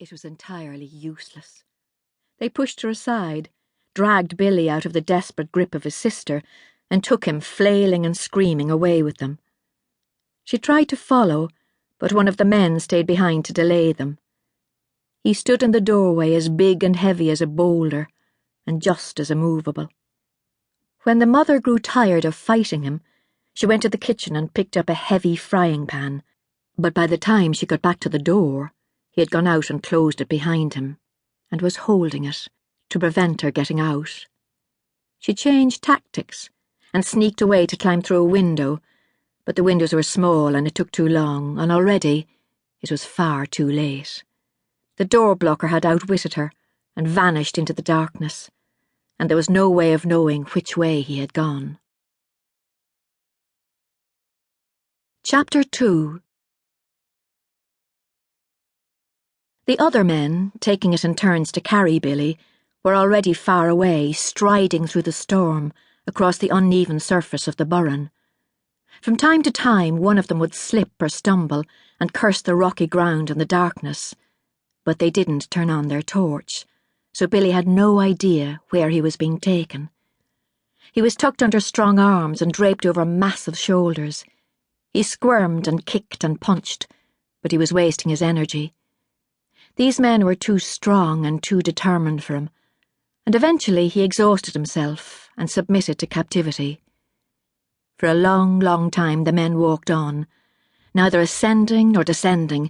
It was entirely useless. They pushed her aside, dragged Billy out of the desperate grip of his sister, and took him, flailing and screaming, away with them. She tried to follow, but one of the men stayed behind to delay them. He stood in the doorway as big and heavy as a boulder, and just as immovable. When the mother grew tired of fighting him, she went to the kitchen and picked up a heavy frying pan, but by the time she got back to the door, he had gone out and closed it behind him, and was holding it to prevent her getting out. She changed tactics and sneaked away to climb through a window, but the windows were small and it took too long, and already it was far too late. The door blocker had outwitted her and vanished into the darkness, and there was no way of knowing which way he had gone. Chapter 2. The other men, taking it in turns to carry Billy, were already far away, striding through the storm across the uneven surface of the burren. From time to time, one of them would slip or stumble and curse the rocky ground and the darkness, but they didn't turn on their torch, so Billy had no idea where he was being taken. He was tucked under strong arms and draped over massive shoulders. He squirmed and kicked and punched, but he was wasting his energy. These men were too strong and too determined for him, and eventually he exhausted himself and submitted to captivity. For a long, long time the men walked on, neither ascending nor descending,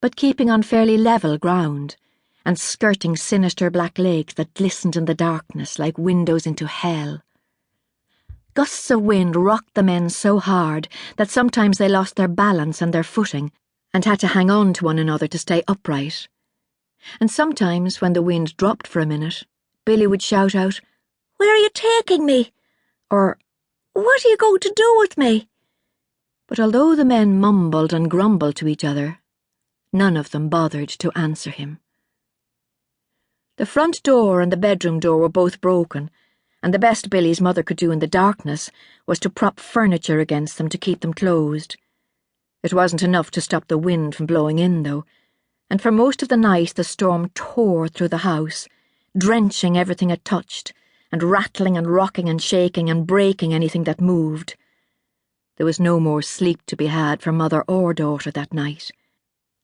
but keeping on fairly level ground, and skirting sinister black lakes that glistened in the darkness like windows into hell. Gusts of wind rocked the men so hard that sometimes they lost their balance and their footing, and had to hang on to one another to stay upright. And sometimes, when the wind dropped for a minute, Billy would shout out, "Where are you taking me?" or, "What are you going to do with me?" But although the men mumbled and grumbled to each other, none of them bothered to answer him. The front door and the bedroom door were both broken, and the best Billy's mother could do in the darkness was to prop furniture against them to keep them closed. It wasn't enough to stop the wind from blowing in, though, and for most of the night the storm tore through the house, drenching everything it touched, and rattling and rocking and shaking and breaking anything that moved. There was no more sleep to be had for mother or daughter that night.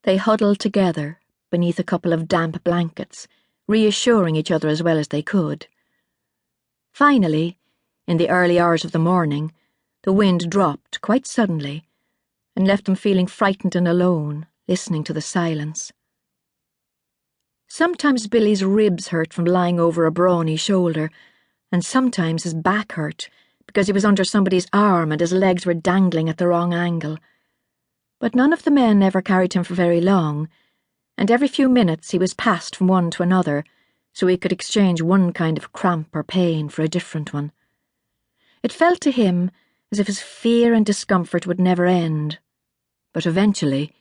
They huddled together beneath a couple of damp blankets, reassuring each other as well as they could. Finally, in the early hours of the morning, the wind dropped quite suddenly and left them feeling frightened and alone, listening to the silence. Sometimes Billy's ribs hurt from lying over a brawny shoulder, and sometimes his back hurt because he was under somebody's arm and his legs were dangling at the wrong angle. But none of the men ever carried him for very long, and every few minutes he was passed from one to another, so he could exchange one kind of cramp or pain for a different one. It felt to him as if his fear and discomfort would never end, but eventually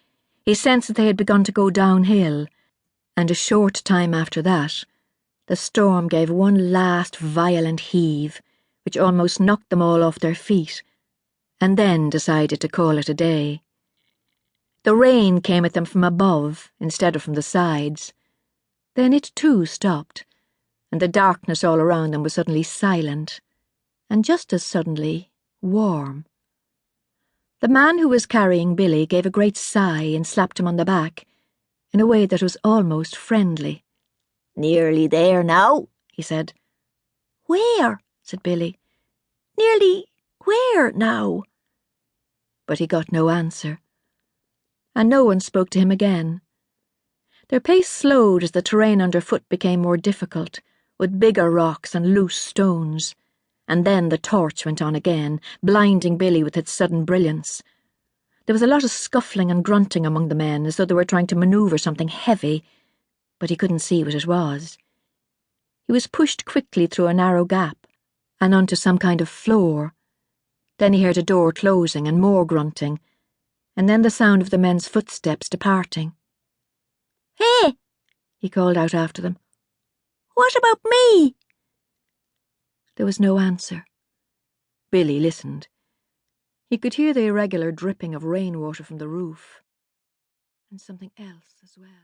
he sensed that they had begun to go downhill, and a short time after that, the storm gave one last violent heave, which almost knocked them all off their feet, and then decided to call it a day. The rain came at them from above instead of from the sides. Then it too stopped, and the darkness all around them was suddenly silent, and just as suddenly warm. The man who was carrying Billy gave a great sigh and slapped him on the back, in a way that was almost friendly. "Nearly there now," he said. "Where?" said Billy. "Nearly where now?" But he got no answer, and no one spoke to him again. Their pace slowed as the terrain underfoot became more difficult, with bigger rocks and loose stones, and then the torch went on again, blinding Billy with its sudden brilliance. There was a lot of scuffling and grunting among the men, as though they were trying to maneuver something heavy, but he couldn't see what it was. He was pushed quickly through a narrow gap, and onto some kind of floor. Then he heard a door closing and more grunting, and then the sound of the men's footsteps departing. "Hey!" he called out after them. "What about me?" There was no answer. Billy listened. He could hear the irregular dripping of rainwater from the roof, and something else as well.